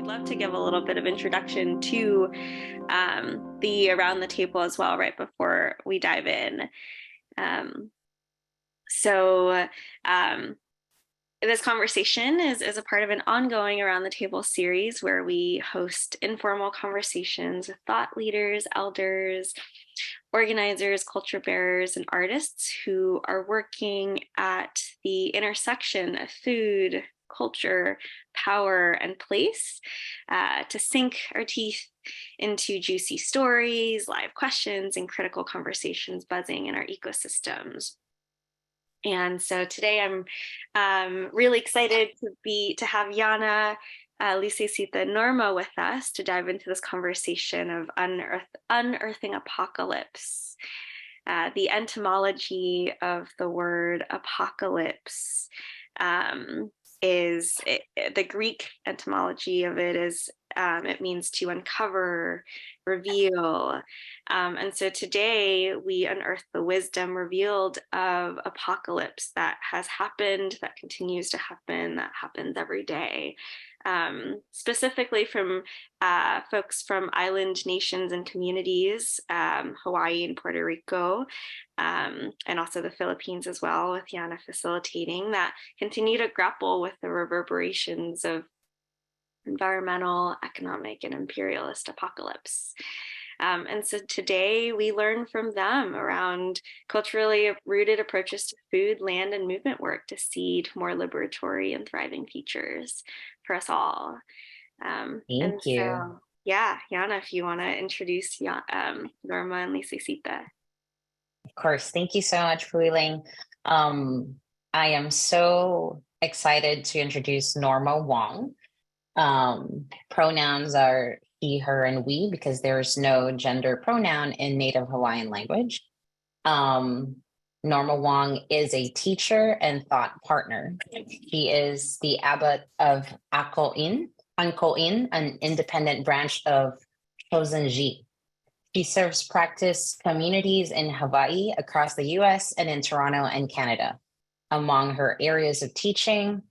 I'd love to give a little bit of introduction to the around the table as well, right before we dive in. Um, so this conversation is a part of an ongoing Around the Table series where we host informal conversations with thought leaders, elders, organizers, culture bearers, and artists who are working at the intersection of food, culture, power, and place to sink our teeth into juicy stories, live questions, and critical conversations buzzing in our ecosystems. And so today I'm really excited to have Yana, Lucecita, Norma with us to dive into this conversation of unearthing apocalypse. The etymology of the word apocalypse the Greek etymology of it is it means to uncover, reveal. And so today we unearth the wisdom revealed of apocalypse that has happened, that continues to happen, that happens every day. Specifically from folks from island nations and communities, Hawaii and Puerto Rico, and also the Philippines as well, with Yana facilitating, that continue to grapple with the reverberations of environmental, economic, and imperialist apocalypse. And so today we learn from them around culturally rooted approaches to food, land, and movement work to seed more liberatory and thriving futures for us all. Thank and you. So, yeah, Yana, if you want to introduce Norma and Lucecita. Of course. Thank you so much, Fuiling. I am so excited to introduce Norma Wong. Pronouns are he, her, and we because there's no gender pronoun in Native Hawaiian language. Norma Wong is a teacher and thought partner. She is the abbot of Anko'in, an independent branch of Chosen-ji. She serves practice communities in Hawaii, across the US, and in Toronto and Canada. Among her areas of teaching,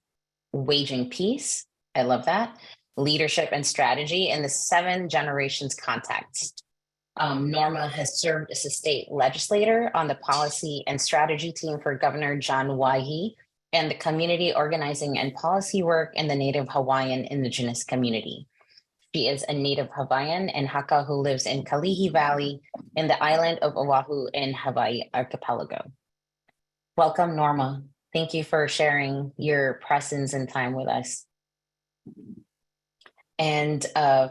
waging peace, I love that, leadership and strategy in the 7 generations context. Norma has served as a state legislator on the policy and strategy team for Governor John Wahi and the community organizing and policy work in the Native Hawaiian indigenous community. She is a Native Hawaiian and Hakka who lives in Kalihi Valley in the island of Oahu in Hawaii archipelago. Welcome, Norma. Thank you for sharing your presence and time with us. And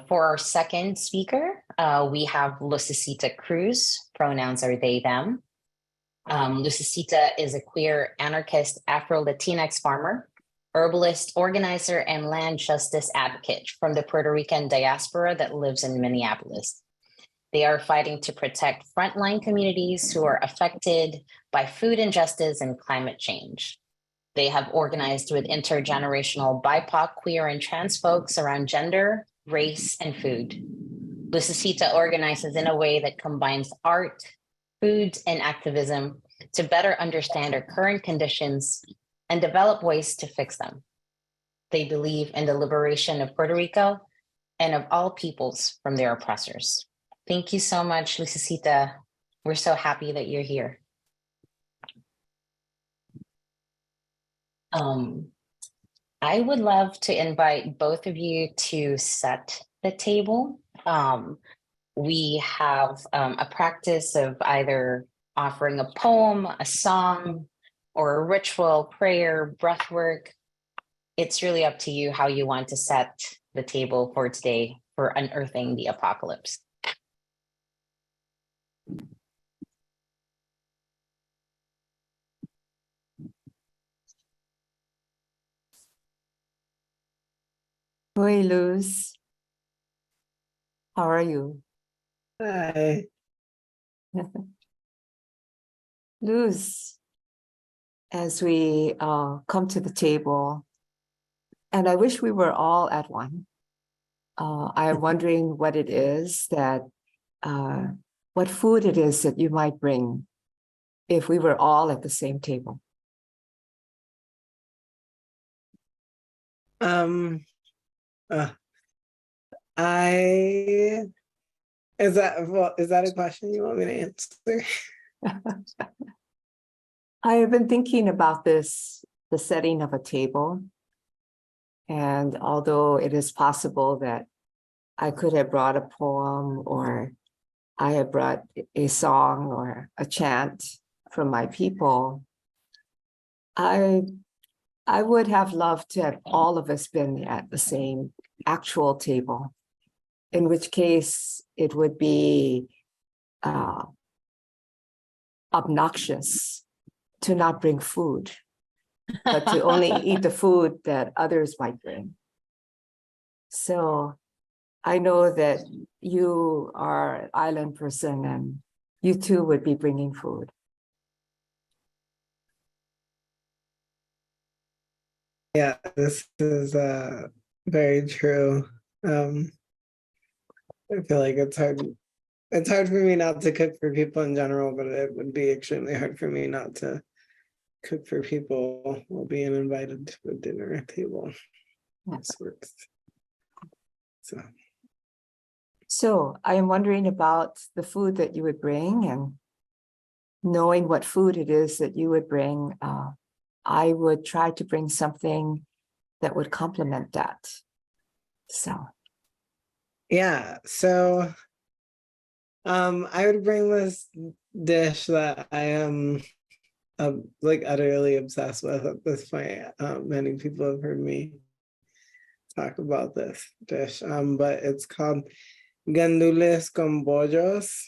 for our second speaker, we have Lucecita Cruz. Pronouns are they, them. Lucecita is a queer, anarchist, Afro-Latinx farmer, herbalist, organizer, and land justice advocate from the Puerto Rican diaspora that lives in Minneapolis. They are fighting to protect frontline communities who are affected by food injustice and climate change. They have organized with intergenerational BIPOC, queer, and trans folks around gender, race, and food. Lucecita organizes in a way that combines art, food, and activism to better understand our current conditions and develop ways to fix them. They believe in the liberation of Puerto Rico and of all peoples from their oppressors. Thank you so much, Lucecita. We're so happy that you're here. I would love to invite both of you to set the table. We have a practice of either offering a poem, a song, or a ritual, prayer, breath work. It's really up to you how you want to set the table for today for unearthing the apocalypse. Hi, Luz. How are you? Hi. Luz, as we come to the table, and I wish we were all at one, I'm wondering what it is that, what food it is that you might bring if we were all at the same table. Is that a question you want me to answer? I have been thinking about this, the setting of a table. And although it is possible that I could have brought a poem, or I have brought a song or a chant from my people, I would have loved to have all of us been at the same actual table, in which case it would be obnoxious to not bring food, but to only eat the food that others might bring. So I know that you are an island person and you too would be bringing food. Yeah, this is very true. I feel like it's hard. It's hard for me not to cook for people in general, but it would be extremely hard for me not to cook for people while being invited to a dinner table. This works. So I am wondering about the food that you would bring, and knowing what food it is that you would bring, I would try to bring something that would complement that. So. Yeah, so I would bring this dish that I am like utterly obsessed with at this point. Many people have heard me talk about this dish, but it's called gandules con bollos,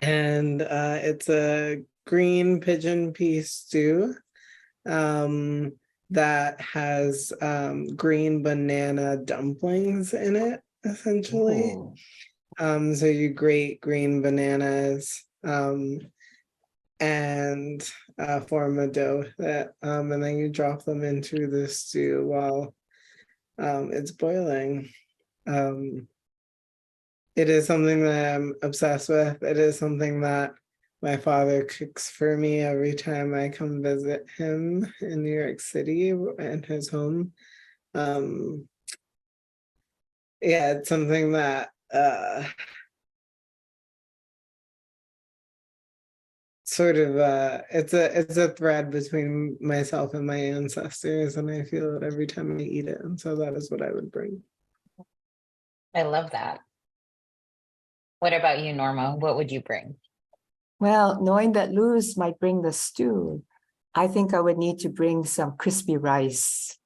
and it's a green pigeon pea stew that has green banana dumplings in it, essentially. Oh. So you grate green bananas and form a dough that, and then you drop them into the stew while it's boiling. It is something that I'm obsessed with. It is something that my father cooks for me every time I come visit him in New York City in his home. Yeah, it's something that sort of it's a thread between myself and my ancestors, and I feel it every time I eat it. And so that is what I would bring. I love that. What about you, Norma? What would you bring? Well, knowing that Luz might bring the stew, I think I would need to bring some crispy rice.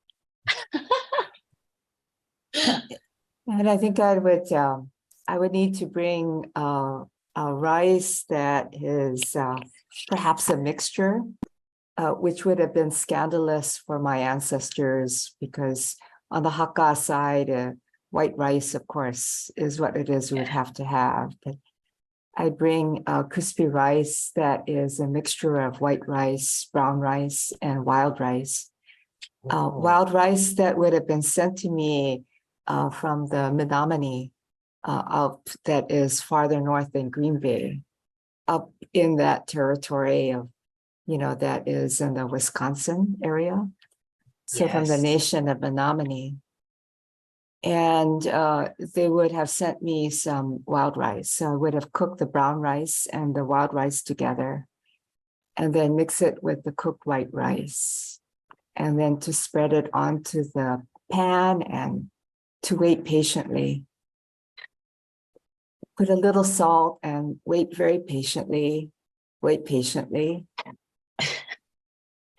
And I think I would need to bring a rice that is perhaps a mixture, which would have been scandalous for my ancestors, because on the Hakka side, white rice, of course, is what it is we would have to have. But I bring crispy rice that is a mixture of white rice, brown rice, and wild rice. Wild rice that would have been sent to me from the Menominee up that is farther north than Green Bay, up in that territory of, that is in the Wisconsin area. So from the nation of Menominee. And they would have sent me some wild rice. So I would have cooked the brown rice and the wild rice together, and then mix it with the cooked white rice, and then to spread it onto the pan and to wait patiently. Put a little salt and wait very patiently,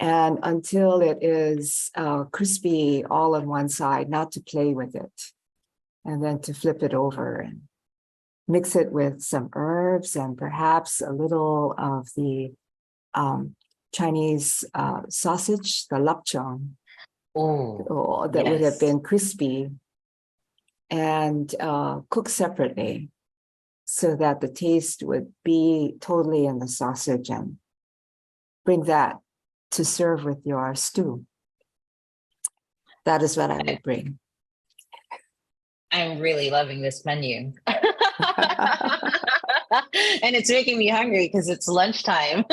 and until it is crispy all on one side, not to play with it, and then to flip it over and mix it with some herbs and perhaps a little of the Chinese sausage, the lapchong, that would have been crispy, and cooked separately so that the taste would be totally in the sausage, and bring that to serve with your stew. That is what I would bring. I'm really loving this menu. And it's making me hungry because it's lunchtime.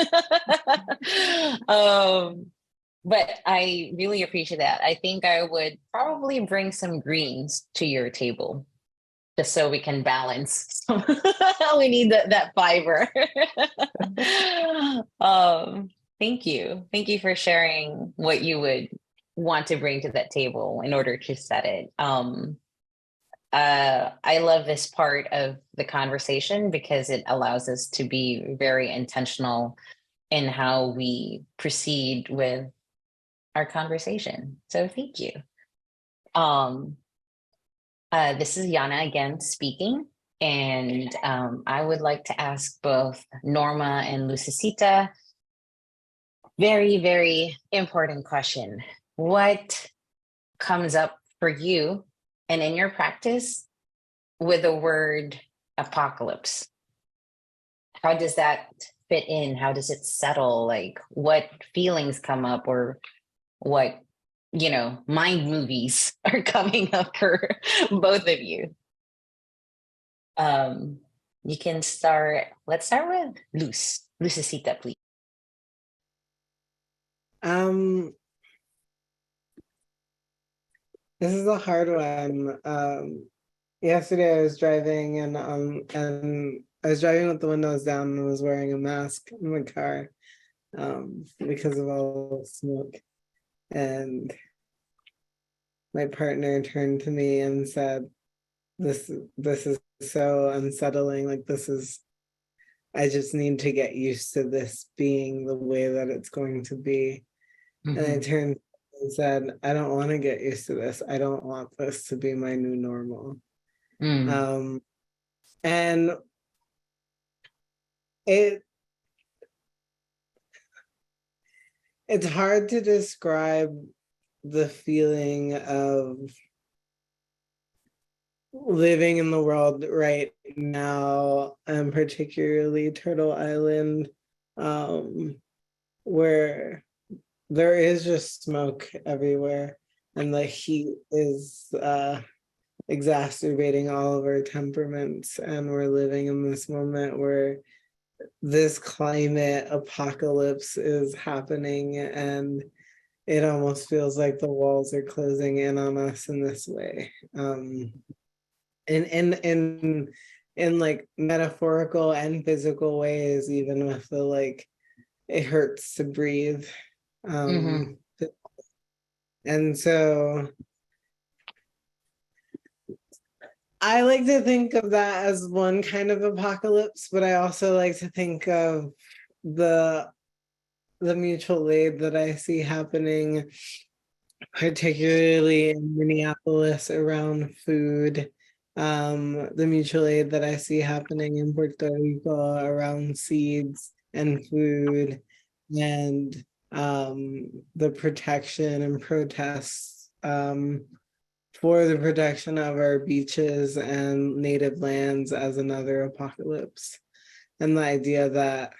But I really appreciate that. I think I would probably bring some greens to your table just so we can balance. We need that fiber. Thank you. Thank you for sharing what you would want to bring to that table in order to set it. I love this part of the conversation because it allows us to be very intentional in how we proceed with our conversation. So thank you. This is Yana again speaking, and I would like to ask both Norma and Lucecita very, very important question. What comes up for you and in your practice with the word apocalypse? How does that fit in? How does it settle? Like, what feelings come up, or what, mind movies are coming up for both of you? You can start. Let's start with Lucecita, please. This is a hard one. Yesterday I was driving and I was driving with the windows down and was wearing a mask in the car because of all the smoke. And my partner turned to me and said, this is so unsettling. Like, I just need to get used to this being the way that it's going to be. Mm-hmm. And I turned and said, I don't want to get used to this. I don't want this to be my new normal. And it's hard to describe the feeling of living in the world right now, and particularly Turtle Island, where there is just smoke everywhere, and the heat is exacerbating all of our temperaments, and we're living in this moment where this climate apocalypse is happening, and it almost feels like the walls are closing in on us in this way. In like metaphorical and physical ways, even with the like, it hurts to breathe. And so I like to think of that as one kind of apocalypse, but I also like to think of the mutual aid that I see happening, particularly in Minneapolis around food. The mutual aid that I see happening in Puerto Rico around seeds and food, and the protection and protests for the protection of our beaches and native lands as another apocalypse. And the idea that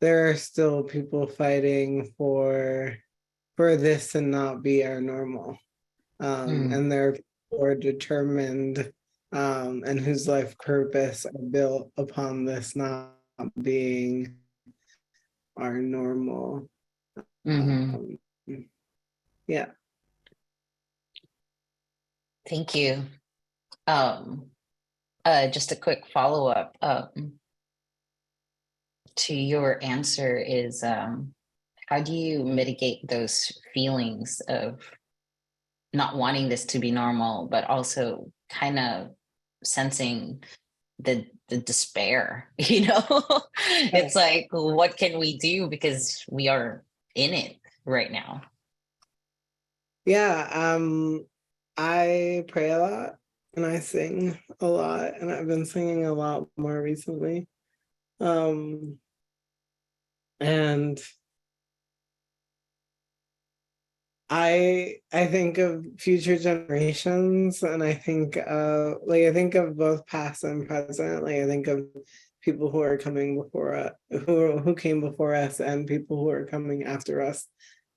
there are still people fighting for this to not be our normal. And there are people who are determined and whose life purpose are built upon this not being our normal. Yeah. Thank you. Just a quick follow-up to your answer is, how do you mitigate those feelings of not wanting this to be normal, but also kind of sensing the despair, It's like, what can we do? Because we are in it right now. Yeah, I pray a lot and I sing a lot, and I've been singing a lot more recently. And I think of future generations, and I think of both past and present. Like, I think of people who are coming before us, who came before us, and people who are coming after us.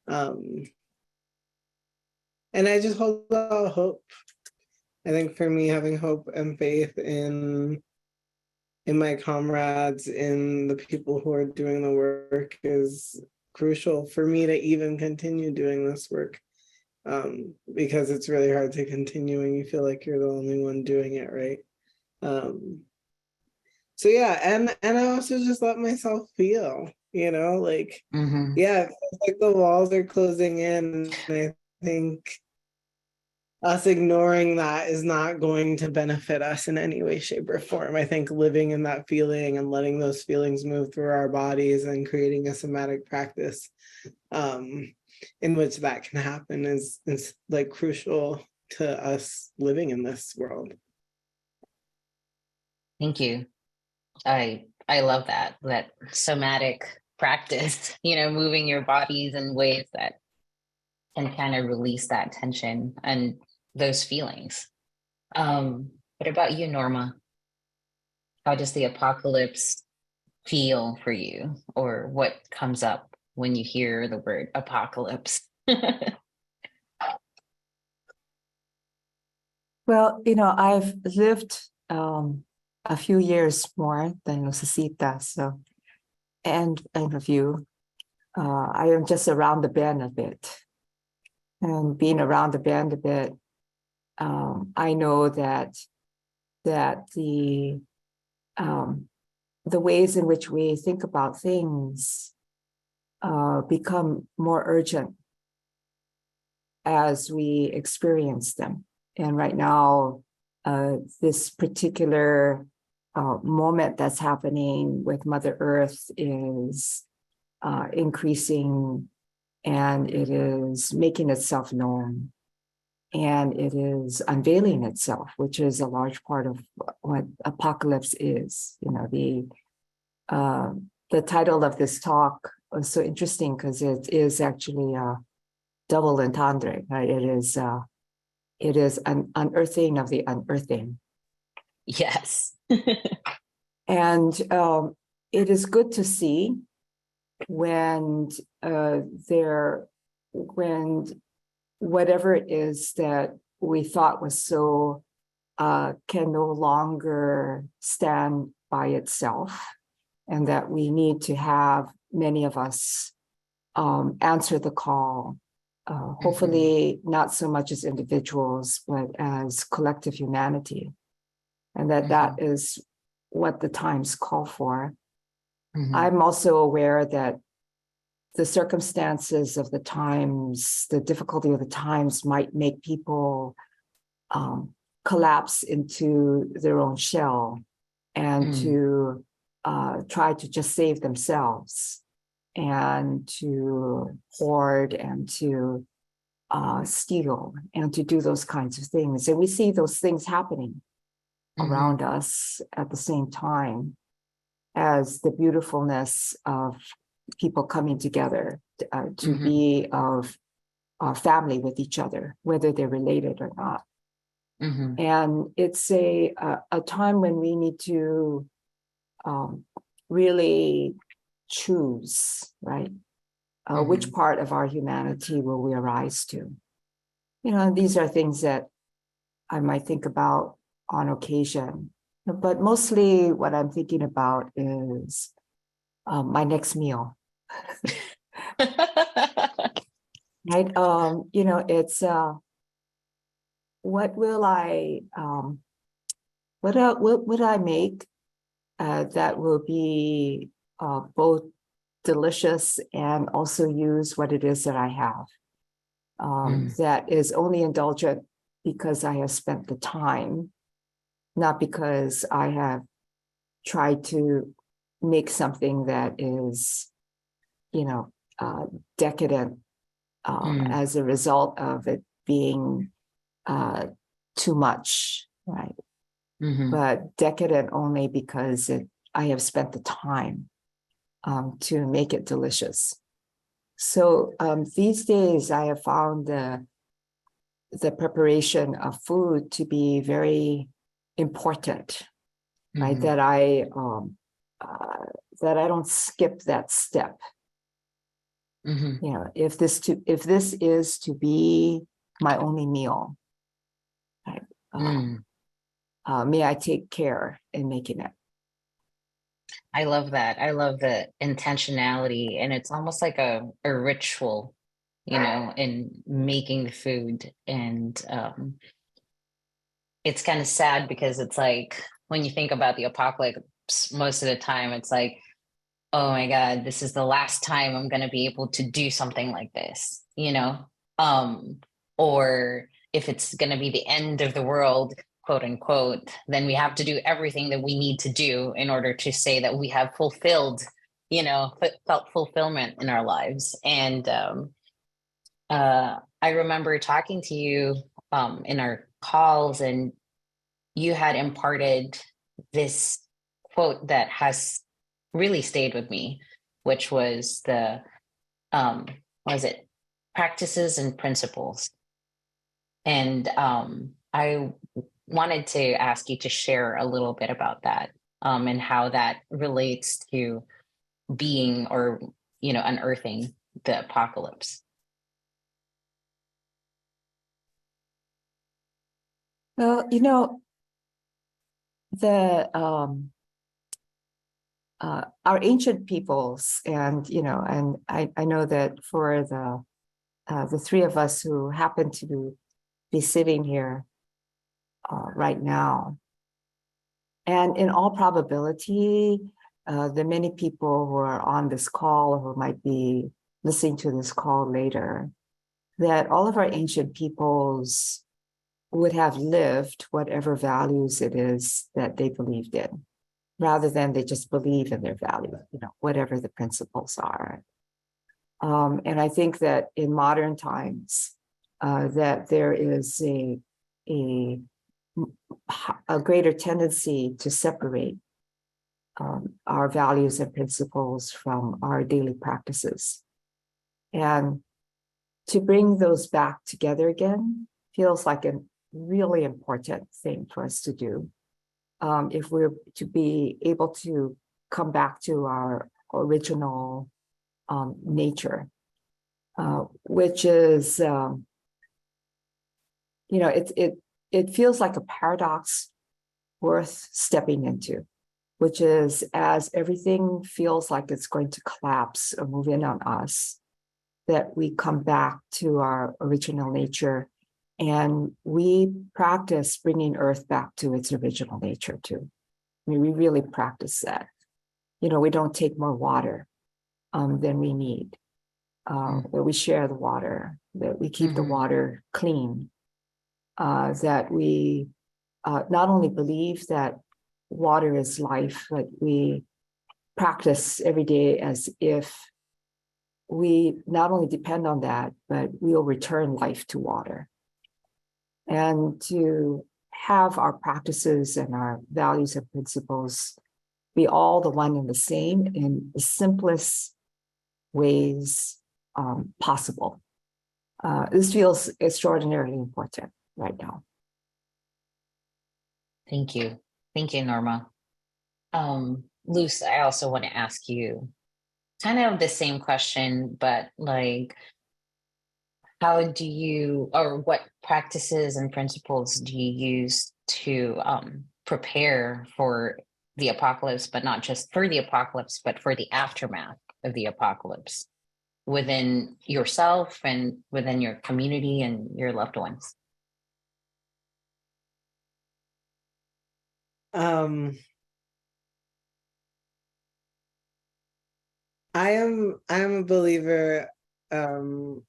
And I just hold out hope. I think for me, having hope and faith in my comrades, in the people who are doing the work, is crucial for me to even continue doing this work. because it's really hard to continue when you feel like you're the only one doing it, right? So yeah, and I also just let myself feel, like, yeah, it feels like the walls are closing in. And I think us ignoring that is not going to benefit us in any way, shape, or form. I think living in that feeling and letting those feelings move through our bodies and creating a somatic practice in which that can happen is like crucial to us living in this world. Thank you. I love that somatic practice, moving your bodies in ways that can kind of release that tension and those feelings. What about you, Norma? How does the apocalypse feel for you, or what comes up when you hear the word apocalypse? Well, I've lived a few years more than Lucecita, so, and a few. I am just around the bend a bit. And being around the bend a bit, I know that the ways in which we think about things become more urgent as we experience them. And right now, this particular moment that's happening with Mother Earth is increasing, and it is making itself known, and it is unveiling itself, which is a large part of what apocalypse is. The title of this talk was so interesting because it is actually a double entendre, right? It is an unearthing of the unearthing. Yes. And it is good to see when whatever it is that we thought was so can no longer stand by itself, and that we need to have many of us answer the call. Hopefully not so much as individuals, but as collective humanity. And that is what the times call for. I'm also aware that the circumstances of the times, the difficulty of the times might make people collapse into their own shell and to try to just save themselves, and to hoard, and to steal, and to do those kinds of things. And we see those things happening around us at the same time as the beautifulness of people coming together to be of family with each other, whether they're related or not. And it's a time when we need to really choose, right? Which part of our humanity will we arise to? These are things that I might think about on occasion, but mostly what I'm thinking about is my next meal. Right? It's what will I what would I make that will be both delicious and also use what it is that I have, that is only indulgent because I have spent the time, not because I have tried to make something that is, decadent as a result of it being too much, right? But decadent only because I have spent the time to make it delicious. So these days I have found the preparation of food to be very important, right? That I don't skip that step. If this is to be my only meal, right? May I take care in making it. I love that. I love the intentionality, and it's almost like a ritual, in making the food. And it's kind of sad because it's like, when you think about the apocalypse, most of the time it's like, oh my God, this is the last time I'm going to be able to do something like this, or if it's going to be the end of the world, quote unquote, then we have to do everything that we need to do in order to say that we have fulfilled, felt fulfillment in our lives. And I remember talking to you in our calls, and you had imparted this quote that has really stayed with me, which was practices and principles. And I wanted to ask you to share a little bit about that, and how that relates to being, or unearthing the apocalypse. Well, the our ancient peoples, and I know that for the three of us who happen to be sitting here right now, and in all probability, the many people who are on this call, or who might be listening to this call later, that all of our ancient peoples would have lived whatever values it is that they believed in, rather than they just believe in their value, whatever the principles are. And I think that in modern times, that there is a greater tendency to separate our values and principles from our daily practices. And to bring those back together again feels like a really important thing for us to do. If we're to be able to come back to our original nature, which is, it feels like a paradox worth stepping into, which is, as everything feels like it's going to collapse or move in on us, that we come back to our original nature, and we practice bringing Earth back to its original nature too. I mean, we really practice that. We don't take more water than we need, that we share the water, that we keep the water clean, that we not only believe that water is life, but we practice every day as if we not only depend on that, but we'll return life to water. And to have our practices and our values and principles be all the one and the same in the simplest ways possible. This feels extraordinarily important right now. Thank you. Thank you, Norma. Luce, I also want to ask you kind of the same question, but like, how do you, or what practices and principles do you use to prepare for the apocalypse, but not just for the apocalypse, but for the aftermath of the apocalypse within yourself and within your community and your loved ones? I am a believer of,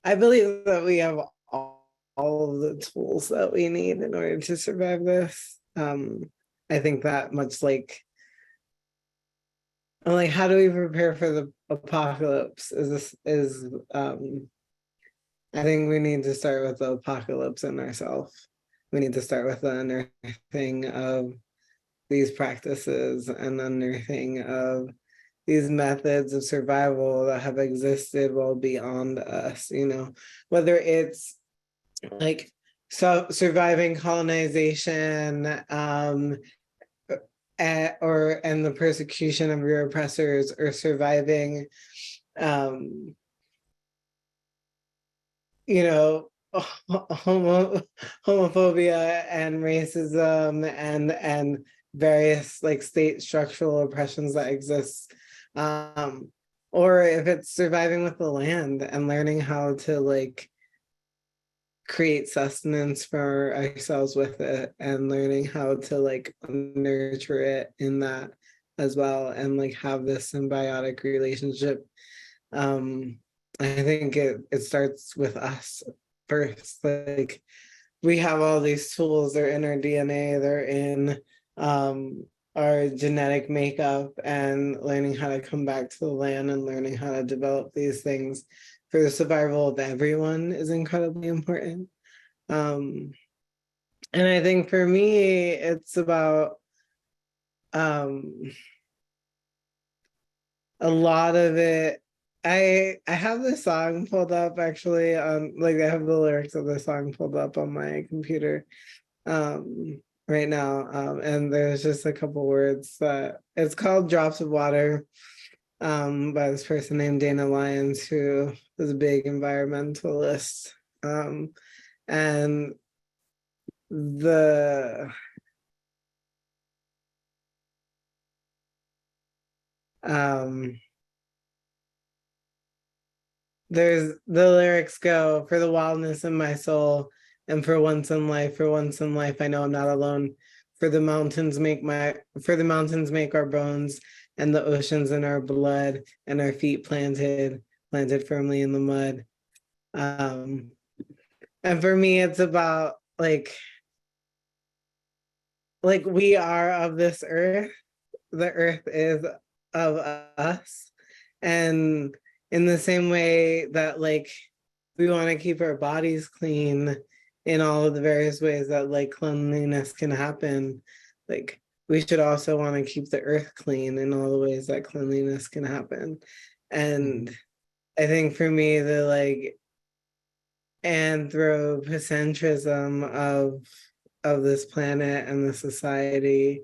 I believe that we have all of the tools that we need in order to survive this. I think that much like how do we prepare for the apocalypse I think we need to start with the apocalypse in ourselves. We need to start with the unearthing of these practices and unearthing of these methods of survival that have existed well beyond us, whether it's like surviving colonization and the persecution of your oppressors, or surviving homophobia and racism and various like state structural oppressions that exist or if it's surviving with the land and learning how to like create sustenance for ourselves with it, and learning how to like nurture it in that as well, and like have this symbiotic relationship. I think it starts with us first. Like, we have all these tools, they're in our DNA, they're in our genetic makeup, and learning how to come back to the land and learning how to develop these things for the survival of everyone is incredibly important. And I think for me, it's about a lot of it. I have the song pulled up actually on, like, I have the lyrics of the song pulled up on my computer right now, and there's just a couple words that it's called Drops of Water, by this person named Dana Lyons, who is a big environmentalist, and the there's the lyrics go, for the wildness in my soul, and for once in life, I know I'm not alone. For the mountains make our bones, and the oceans in our blood, and our feet planted firmly in the mud. And for me, it's about like we are of this earth. The earth is of us. And in the same way that like we want to keep our bodies clean in all of the various ways that like cleanliness can happen, like we should also want to keep the earth clean in all the ways that cleanliness can happen. And I think for me, the like anthropocentrism of this planet and the society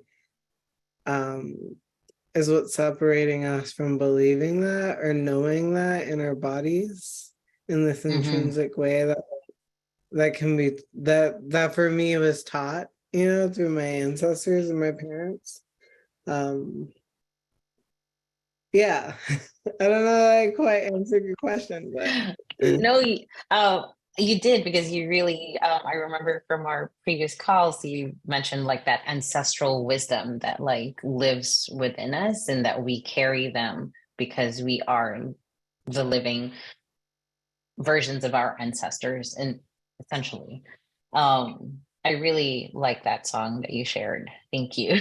is what's separating us from believing that or knowing that in our bodies in this intrinsic way that can be that for me was taught, you know, through my ancestors and my parents. Yeah. I don't know that I quite answered your question, but No, you did, because you really, I remember from our previous calls, you mentioned like that ancestral wisdom that like lives within us, and that we carry them because we are the living versions of our ancestors, and essentially. I really like that song that you shared. Thank you.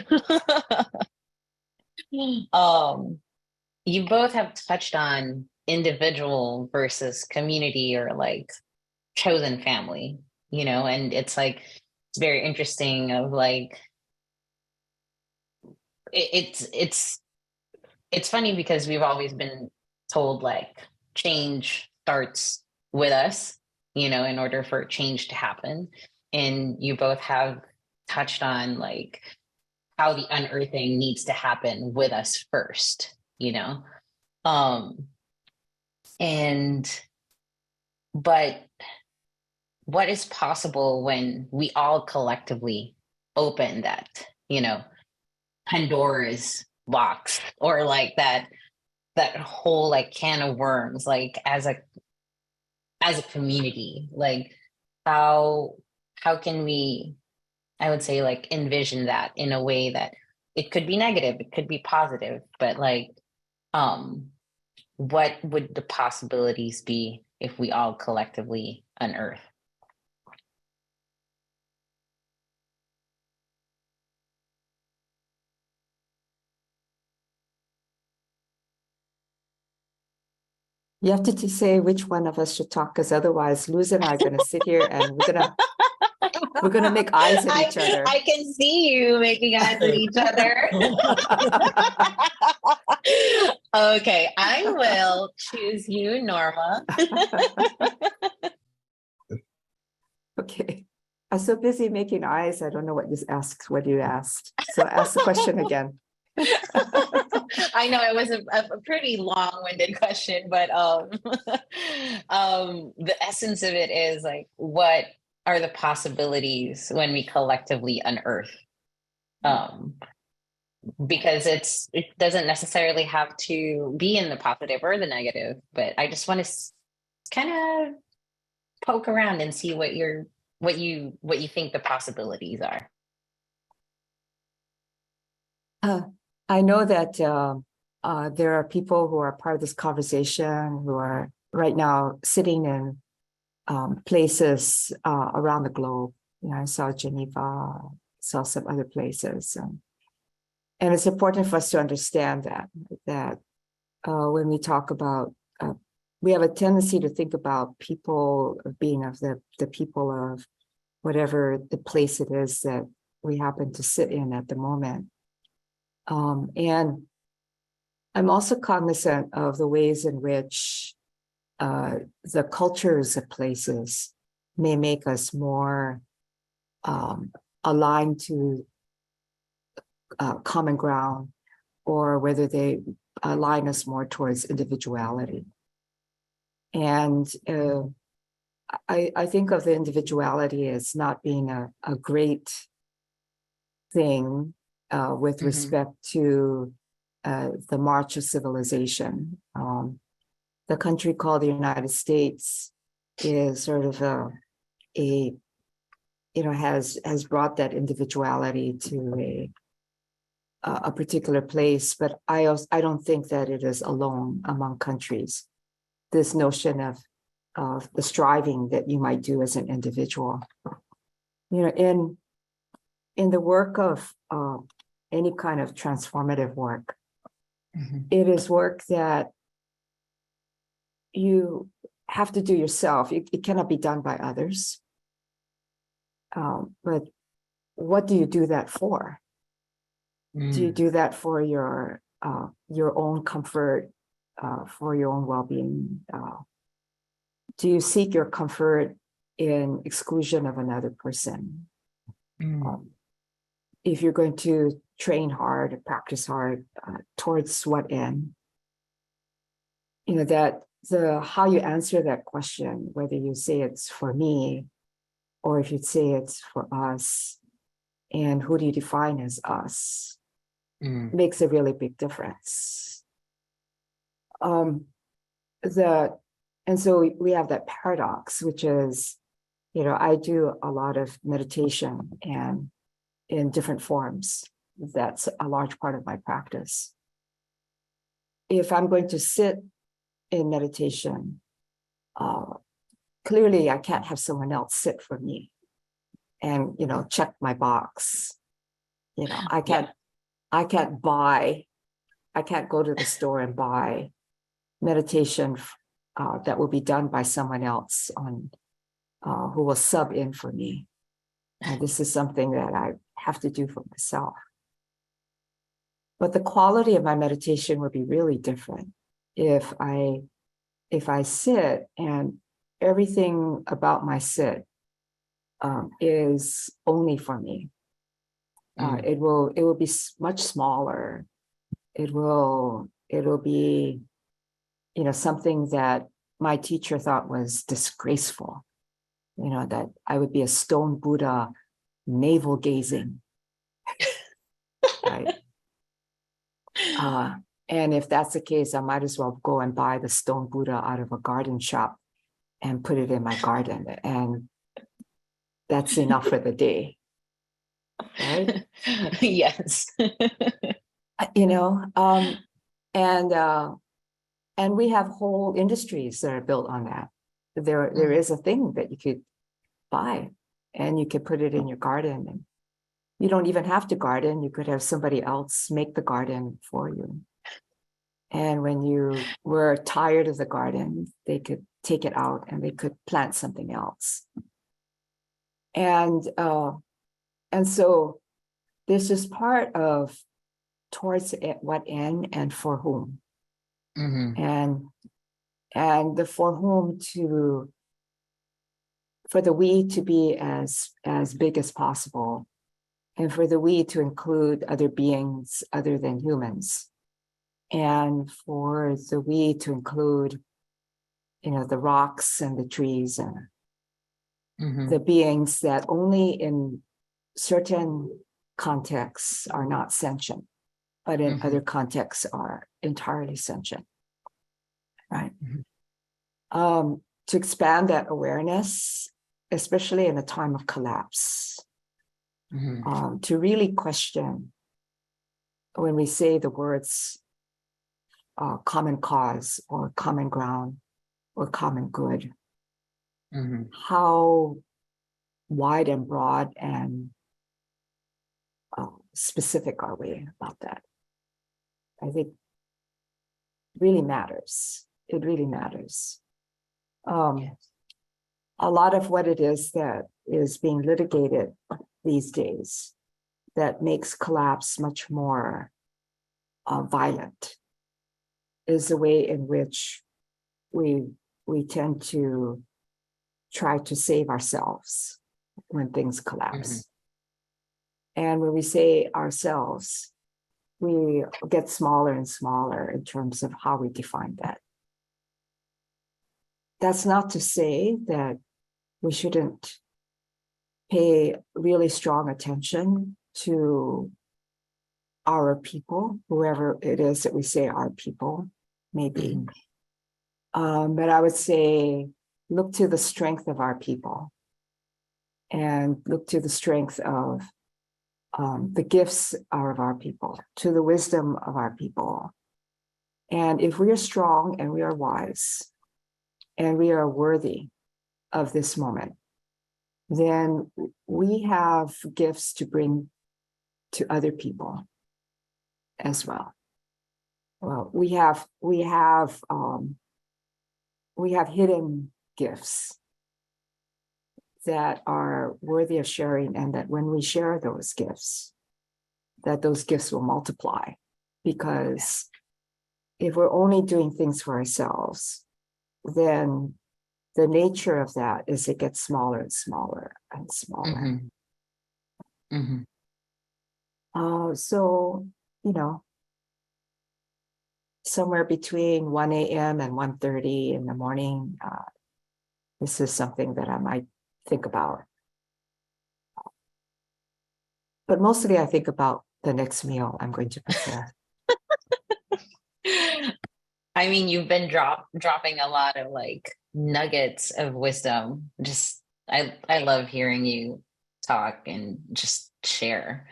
You both have touched on individual versus community, or like chosen family, you know, and it's like it's very interesting of like it's funny because we've always been told like change starts with us, you know, in order for change to happen. And you both have touched on like how the unearthing needs to happen with us first, you know. And but what is possible when we all collectively open that, you know, Pandora's box, or like that whole like can of worms, like as a community, like how can we, I would say, like envision that in a way that it could be negative, it could be positive, but like what would the possibilities be if we all collectively unearth? You have to say which one of us should talk, because otherwise Luz and I are going to sit here and we're gonna make eyes at each other. I can see you making eyes at each other. Okay, I will choose you, Norma. Okay. I'm so busy making eyes, I don't know what you asked. So ask the question again. I know it was a pretty long-winded question, but the essence of it is like, what are the possibilities when we collectively unearth? because it doesn't necessarily have to be in the positive or the negative, but I just want to kind of poke around and see what you think the possibilities are. I know that there are people who are part of this conversation who are right now sitting in places around the globe. You know, I saw Geneva, saw some other places, and it's important for us to understand that when we talk about, we have a tendency to think about people being of the people of whatever the place it is that we happen to sit in at the moment. And I'm also cognizant of the ways in which the cultures of places may make us more aligned to common ground, or whether they align us more towards individuality. And I think of the individuality as not being a great thing with respect to the march of civilization. The country called the United States is sort of has brought that individuality to a particular place, but I don't think that it is alone among countries. This notion of the striving that you might do as an individual, you know, in the work of any kind of transformative work, it is work that you have to do yourself. It cannot be done by others. But what do you do that for? Do you do that for your own comfort, for your own well-being? Do you seek your comfort in exclusion of another person? If you're going to train hard, practice hard, towards what end? You know, that how you answer that question, whether you say it's for me, or if you'd say it's for us, and who do you define as us, makes a really big difference. And so we have that paradox, which is, you know, I do a lot of meditation and in different forms. That's a large part of my practice. If I'm going to sit in meditation, clearly I can't have someone else sit for me and, you know, check my box. You know, I can't go to the store and buy meditation that will be done by someone else who will sub in for me. And this is something that I have to do for myself. But the quality of my meditation would be really different if I sit and everything about my sit is only for me. It will be much smaller. It will be, you know, something that my teacher thought was disgraceful. You know, that I would be a stone Buddha, navel gazing, right? And if that's the case, I might as well go and buy the stone Buddha out of a garden shop and put it in my garden, and that's enough for the day, right? Yes. You know, and we have whole industries that are built on that. There is a thing that you could buy, and you could put it in your garden, and you don't even have to garden. You could have somebody else make the garden for you. And when you were tired of the garden, they could take it out and they could plant something else. And so this is part of towards what end and for whom. And the for whom for the we to be as big as possible, and for the we to include other beings other than humans, and for the we to include, you know, the rocks and the trees and the beings that only in certain contexts are not sentient. but in other contexts are entirely sentient, right? To expand that awareness, especially in a time of collapse, to really question when we say the words common cause or common ground or common good, how wide and broad and specific are we about that? I think really matters. It really matters. A lot of what it is that is being litigated these days that makes collapse much more violent is the way in which we tend to try to save ourselves when things collapse. And when we say ourselves, we get smaller and smaller in terms of how we define that. That's not to say that we shouldn't pay really strong attention to our people, whoever it is that we say our people, maybe. But I would say look to the strength of our people and look to the strength of the gifts of our people, to the wisdom of our people. And if we are strong and we are wise and we are worthy of this moment, then we have gifts to bring to other people as well. Well, we have hidden gifts that are worthy of sharing, and that when we share those gifts, that those gifts will multiply. Because if we're only doing things for ourselves, then the nature of that is it gets smaller and smaller and smaller. So, somewhere between 1 a.m. and 1:30 in the morning, this is something that I might think about. But mostly I think about the next meal I'm going to prepare. I mean, you've been dropping a lot of nuggets of wisdom. Just I love hearing you talk and just share.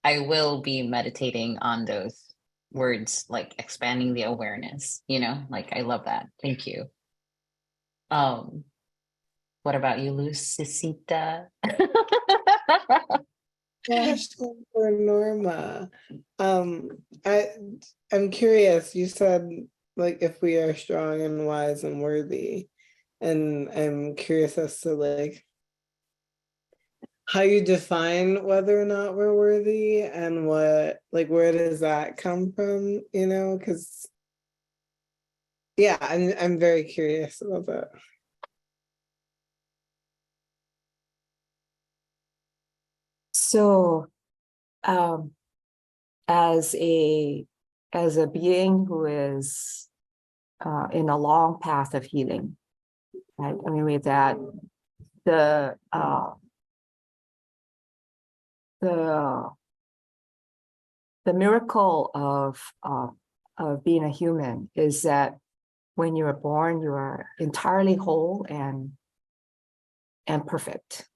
I will be meditating on those words, like expanding the awareness, I love that. Thank you. What about you, Lucecita? Question for Norma. I'm curious. You said if we are strong and wise and worthy, and I'm curious as to how you define whether or not we're worthy, and what where does that come from? Because I'm very curious about that. So, as a being who is in a long path of healing, right? I mean, with that, the miracle of being a human is that when you are born, you are entirely whole and perfect,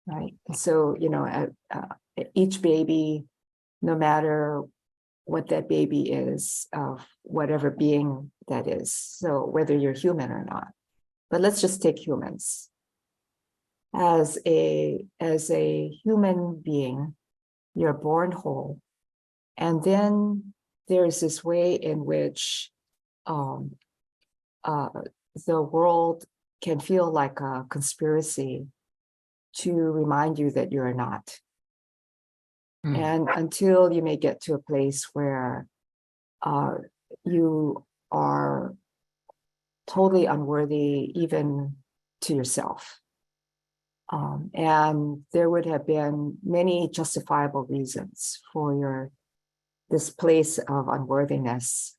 right? So, each baby, no matter what that baby is, of whatever being that is, so whether you're human or not, but let's just take humans. As a human being, you're born whole, and then there's this way in which the world can feel like a conspiracy to remind you that you're not. And until you may get to a place where you are totally unworthy even to yourself. And there would have been many justifiable reasons for this place of unworthiness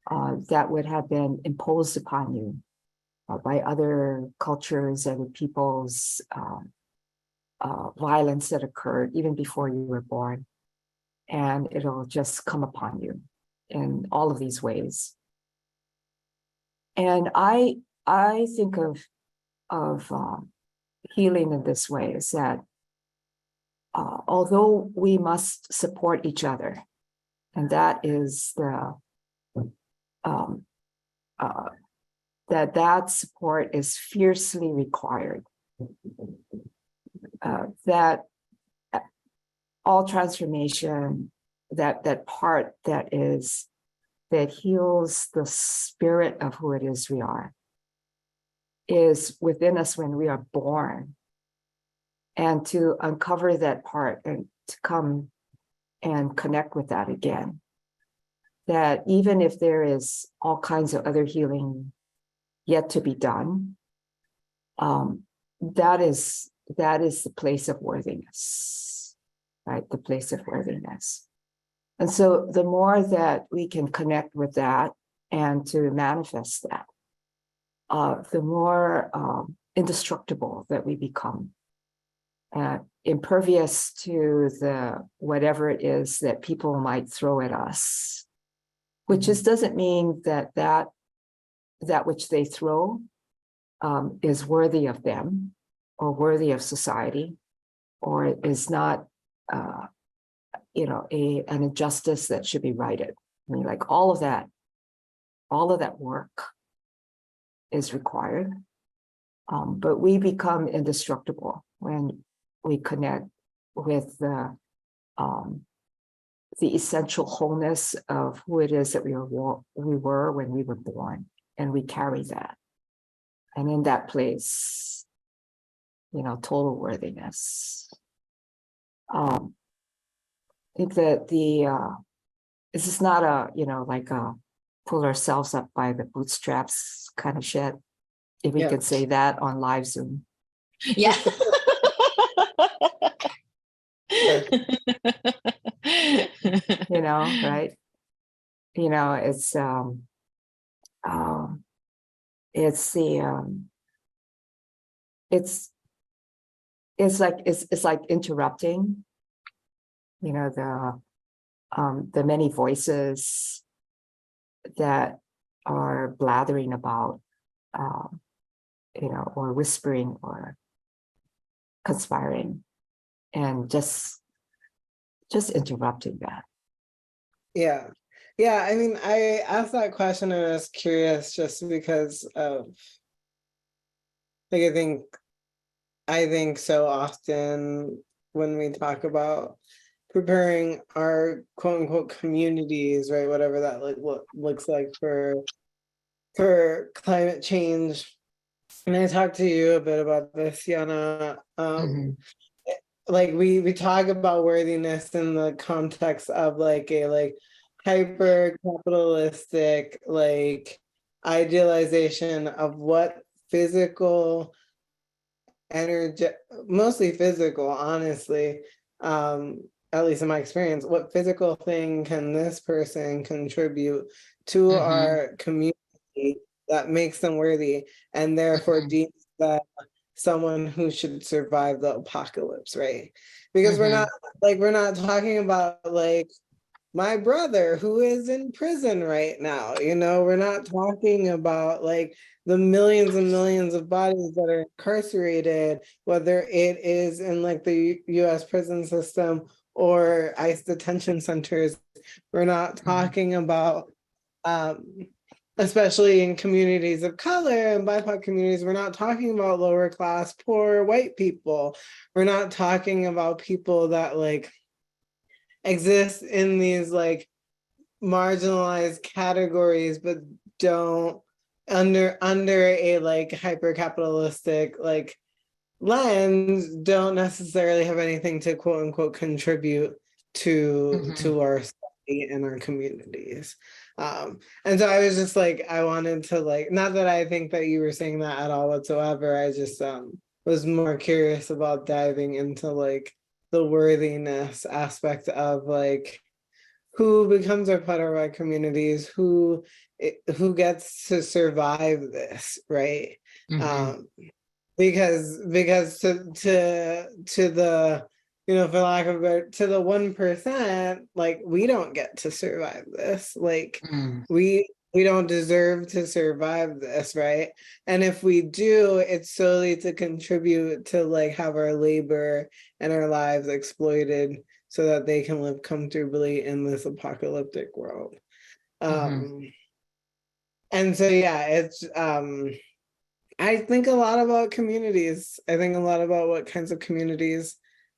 that would have been imposed upon you by other cultures and people's violence that occurred even before you were born. and it'll just come upon you in all of these ways. And I think of healing in this way is that although we must support each other, and that is the that support is fiercely required. That all transformation, that part that heals the spirit of who it is we are, is within us when we are born. And to uncover that part and to come and connect with that again. That even if there is all kinds of other healing yet to be done, that is the place of worthiness, right? The place of worthiness. And so the more that we can connect with that and to manifest that, the more indestructible that we become, impervious to the whatever it is that people might throw at us, which just doesn't mean that which they throw is worthy of them or worthy of society, or is not an injustice that should be righted. I mean, like all of that work is required, but we become indestructible when we connect with the essential wholeness of who it is that we were when we were born, and we carry that. And in that place, total worthiness. I think that this is not a pull ourselves up by the bootstraps kind of shit, if we could say that on live Zoom. Yeah. Right? It's like interrupting, the many voices that are blathering about, or whispering or conspiring, and just interrupting that. Yeah. I mean, I asked that question and I was curious just because of, I think so often when we talk about preparing our quote unquote communities, right, whatever that looks like for climate change. And I talked to you a bit about this, Yana. Like we talk about worthiness in the context of a hyper capitalistic idealization of what physical energy, mostly physical, honestly, at least in my experience, what physical thing can this person contribute to our community that makes them worthy, and therefore deems that someone who should survive the apocalypse, right? Because we're not talking about my brother who is in prison right now, we're not talking about the millions and millions of bodies that are incarcerated, whether it is in the US prison system or ICE detention centers. We're not talking about especially in communities of color and BIPOC communities, we're not talking about lower class, poor white people. We're not talking about people that exist in these marginalized categories, but don't under a hyper capitalistic lens, don't necessarily have anything to quote unquote contribute to our society and our communities. And so I was just I wanted to not that I think that you were saying that at all whatsoever. I just was more curious about diving into the worthiness aspect of who becomes a part of our communities, who gets to survive this, right? Because to the for lack of a better, to the 1%, like we don't get to survive this. Like we don't deserve to survive this, right? And if we do, it's solely to contribute to like have our labor and our lives exploited so that they can live comfortably in this apocalyptic world. And so yeah, it's I think a lot about communities. I think a lot about what kinds of communities,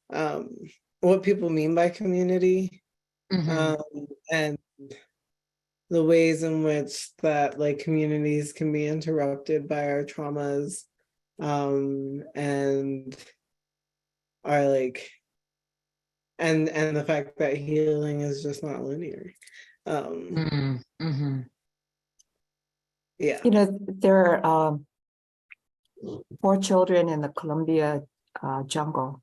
what people mean by community, and the ways in which that like communities can be interrupted by our traumas, and are like, and the fact that healing is just not linear. Yeah. There are 4 children in the Colombia jungle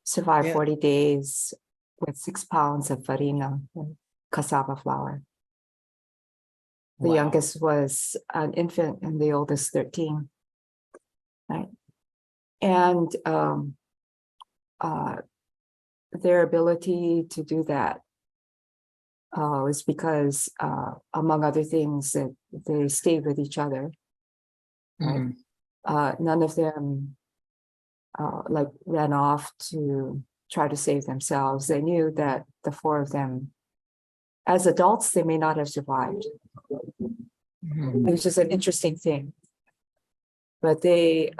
survived 40 days with 6 pounds of farina and cassava flour. The youngest was an infant and the oldest 13, right? And their ability to do that was because, among other things, that they stayed with each other. Right? None of them like ran off to try to save themselves. They knew that the 4 of them, as adults, they may not have survived. Which is an interesting thing. But they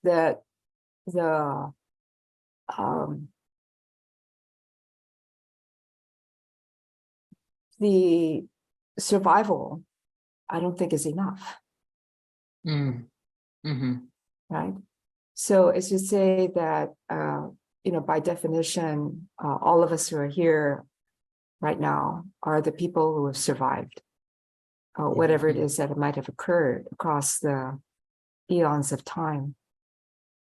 that the survival, I don't think, is enough. Right? So it's to say that by definition, all of us who are here right now are the people who have survived, whatever it is that it might have occurred across the eons of time.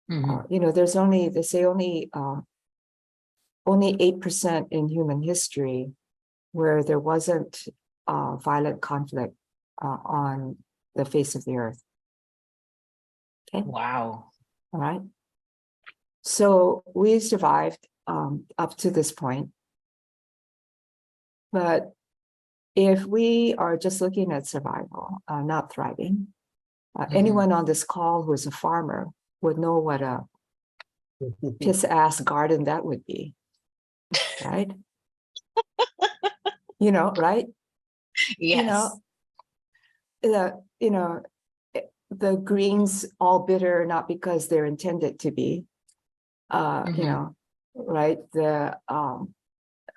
There's only, they say only 8% in human history where there wasn't violent conflict on the face of the earth. Okay. Wow. All right. So we survived up to this point. But if we are just looking at survival, not thriving, anyone on this call who is a farmer would know what a piss-ass garden that would be, right? Right? Yes. The greens all bitter, not because they're intended to be, right? The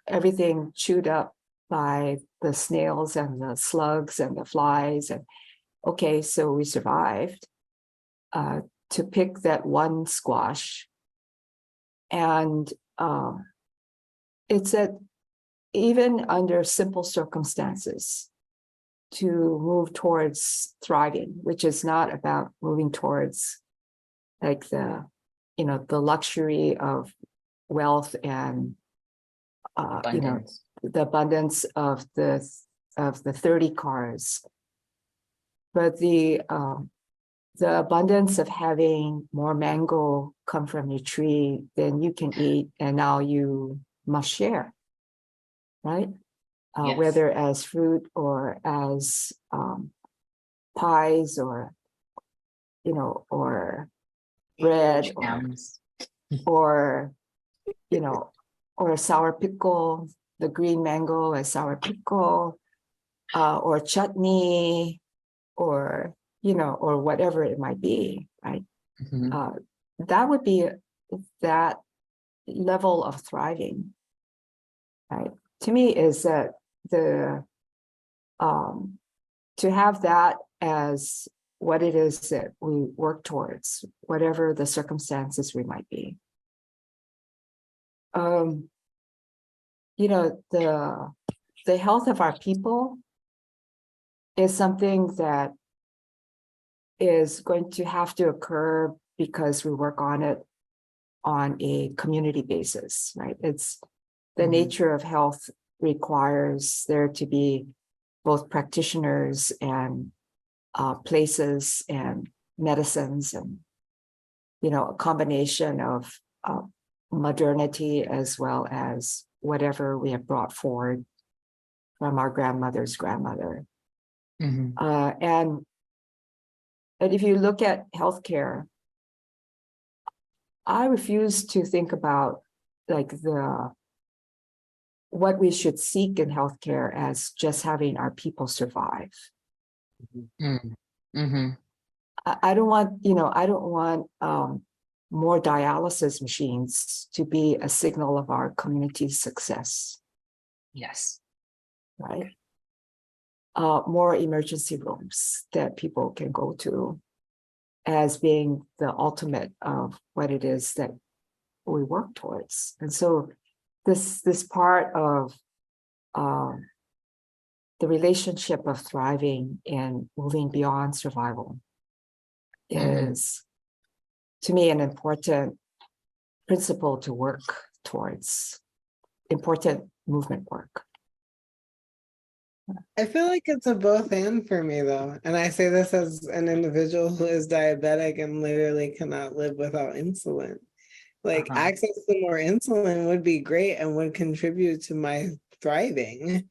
everything chewed up by the snails and the slugs and the flies. And okay, so we survived to pick that one squash. And it's that even under simple circumstances, to move towards thriving, which is not about moving towards like the luxury of wealth and the abundance of the 30 cars, but the abundance of having more mango come from your tree than you can eat, and now you must share, right? Whether as fruit or as pies or bread or a sour pickle, the green mango as sour pickle, or chutney, or whatever it might be, right? That would be that level of thriving, right? To me, is that to have that as what it is that we work towards, whatever the circumstances we might be. The health of our people is something that is going to have to occur because we work on it on a community basis, right? It's the nature of health requires there to be both practitioners and places and medicines and a combination of modernity as well as whatever we have brought forward from our grandmother's grandmother. And if you look at healthcare, I refuse to think about like what we should seek in healthcare as just having our people survive. I don't want, I don't want more dialysis machines to be a signal of our community's success. Yes. Right? More emergency rooms that people can go to as being the ultimate of what it is that we work towards. And so this part of the relationship of thriving and moving beyond survival is, to me, an important principle to work towards, important movement work. I feel like it's a both and for me though. And I say this as an individual who is diabetic and literally cannot live without insulin. Like access to more insulin would be great and would contribute to my thriving.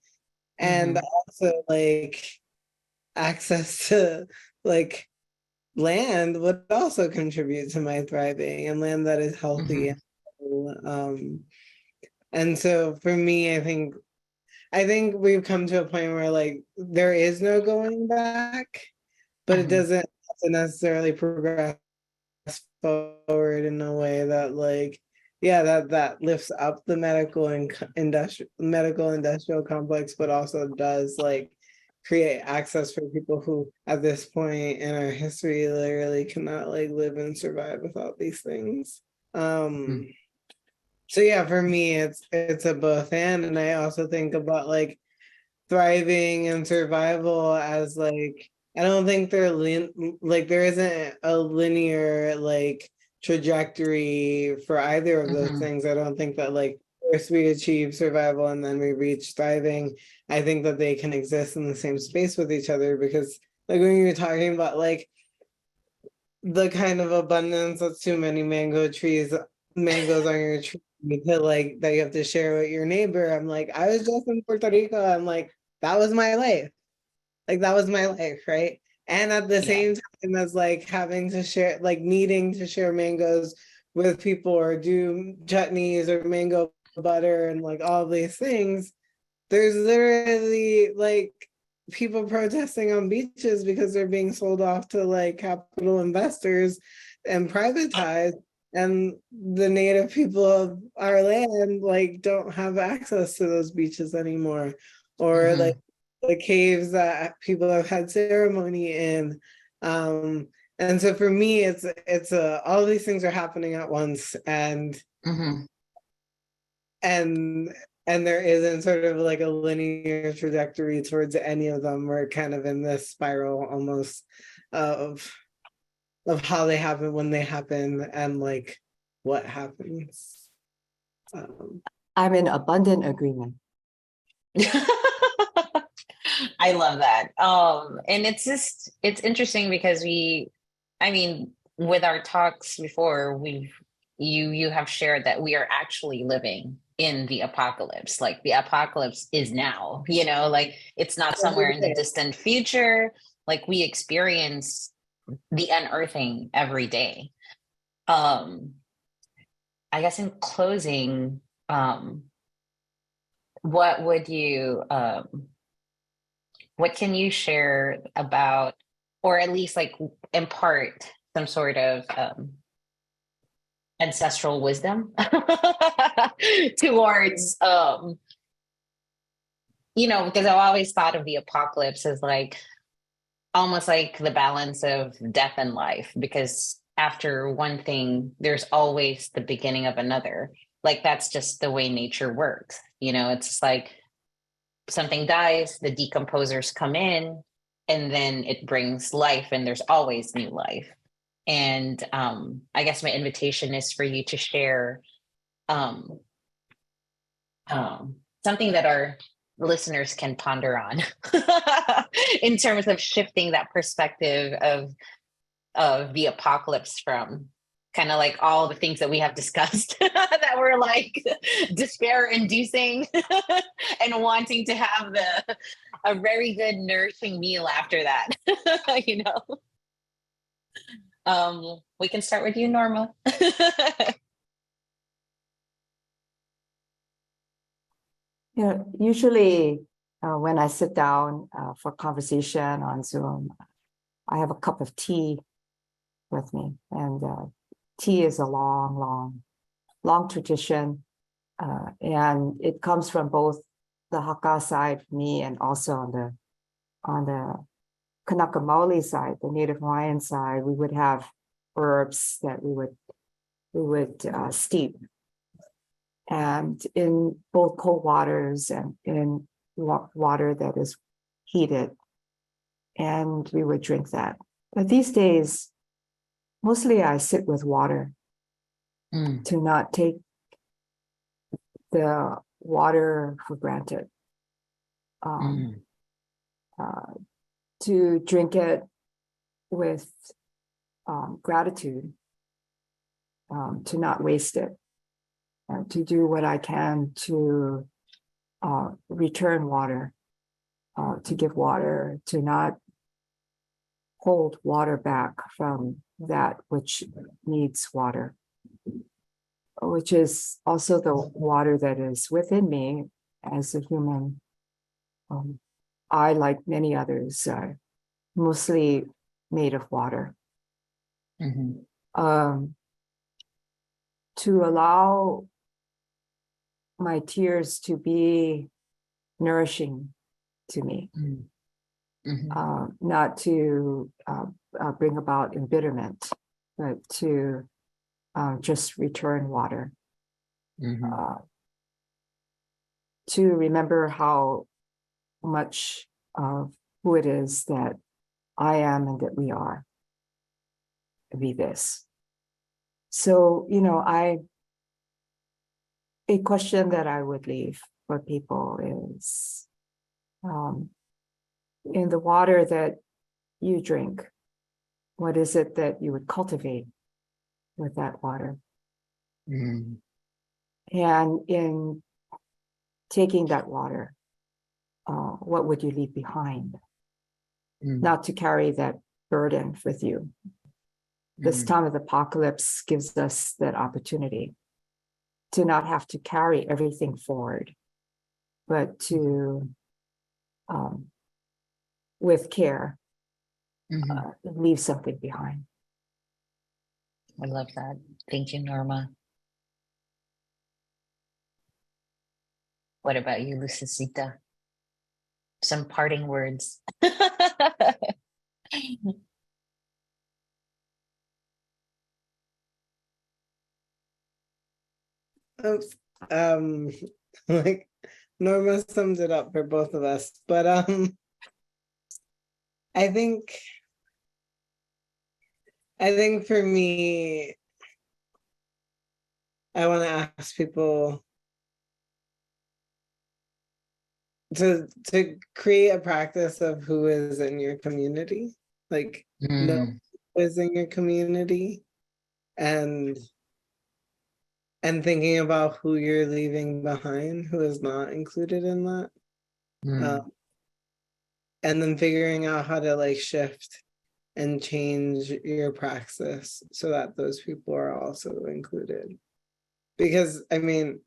And also like access to like land would also contribute to my thriving, and land that is healthy. And so for me, I think we've come to a point where like there is no going back, but it doesn't necessarily progress forward in a way that like, that lifts up the medical industrial complex, but also does like create access for people who at this point in our history literally cannot like live and survive without these things. So yeah, for me, it's a both and I also think about like thriving and survival as like, I don't think there isn't a linear like trajectory for either of those things. I don't think that like first we achieve survival and then we reach thriving. I think that they can exist in the same space with each other, because like when you're talking about like the kind of abundance of too many mangoes on your tree like that you have to share with your neighbor. I'm like, I was just in Puerto Rico. I'm like, that was my life. Like that was my life, right? And at the same time as like having to share, like needing to share mangoes with people or do chutneys or mango butter and like all these things, there's literally like people protesting on beaches because they're being sold off to like capital investors and privatized. And the native people of our land like don't have access to those beaches anymore, or like the caves that people have had ceremony in. And so for me, it's all these things are happening at once, and there isn't sort of like a linear trajectory towards any of them. We're kind of in this spiral almost of how they happen, when they happen, and like what happens. I'm in abundant agreement. I love that. And it's interesting because with our talks before, you have shared that we are actually living in the apocalypse. Like the apocalypse is now, like it's not somewhere in the distant future. Like we experience the unearthing every day. I guess in closing, what can you share about, or at least like impart some sort of ancestral wisdom towards, because I've always thought of the apocalypse as like almost like the balance of death and life, because after one thing, there's always the beginning of another. Like that's just the way nature works. It's like something dies, the decomposers come in, and then it brings life, and there's always new life. And I guess my invitation is for you to share something that our listeners can ponder on in terms of shifting that perspective of the apocalypse from kind of like all the things that we have discussed that were like despair inducing and wanting to have a very good nourishing meal after that. You know. We can start with you, Norma. Usually when I sit down for conversation on Zoom, I have a cup of tea with me, and tea is a long tradition, and it comes from both the Hakka side for me and also on the Kanaka Maoli side, the Native Hawaiian side. We would have herbs that we would steep, and in both cold waters and in water that is heated, and we would drink that. But these days, mostly I sit with water to not take the water for granted, to drink it with gratitude, to not waste it, to do what I can to return water, to give water, to not hold water back from that which needs water, which is also the water that is within me as a human. I, like many others, are mostly made of water. To allow my tears to be nourishing to me, not to bring about embitterment, but to just return water, to remember how much of who it is that I am and that we are, be this. So, a question that I would leave for people is, in the water that you drink, what is it that you would cultivate with that water? And in taking that water, what would you leave behind? Not to carry that burden with you. This time of the apocalypse gives us that opportunity to not have to carry everything forward, but to, with care, leave something behind. I love that. Thank you, Norma. What about you, Lucecita? Some parting words. Like Norma summed it up for both of us, but I think for me, I want to ask people to create a practice of who is in your community, like know who is in your community, and thinking about who you're leaving behind, who is not included in that, and then figuring out how to like shift and change your praxis so that those people are also included. Because I mean,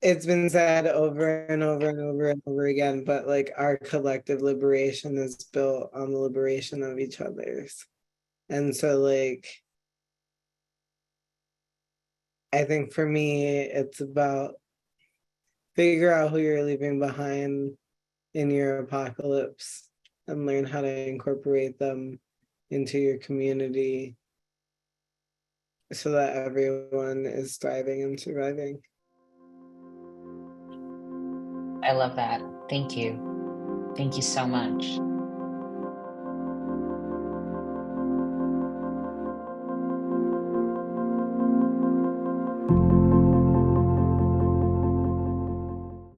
it's been said over and over and over and over again, but like our collective liberation is built on the liberation of each other's. And so like, I think for me, it's about figure out who you're leaving behind in your apocalypse and learn how to incorporate them into your community so that everyone is thriving and surviving. I love that. Thank you. Thank you so much.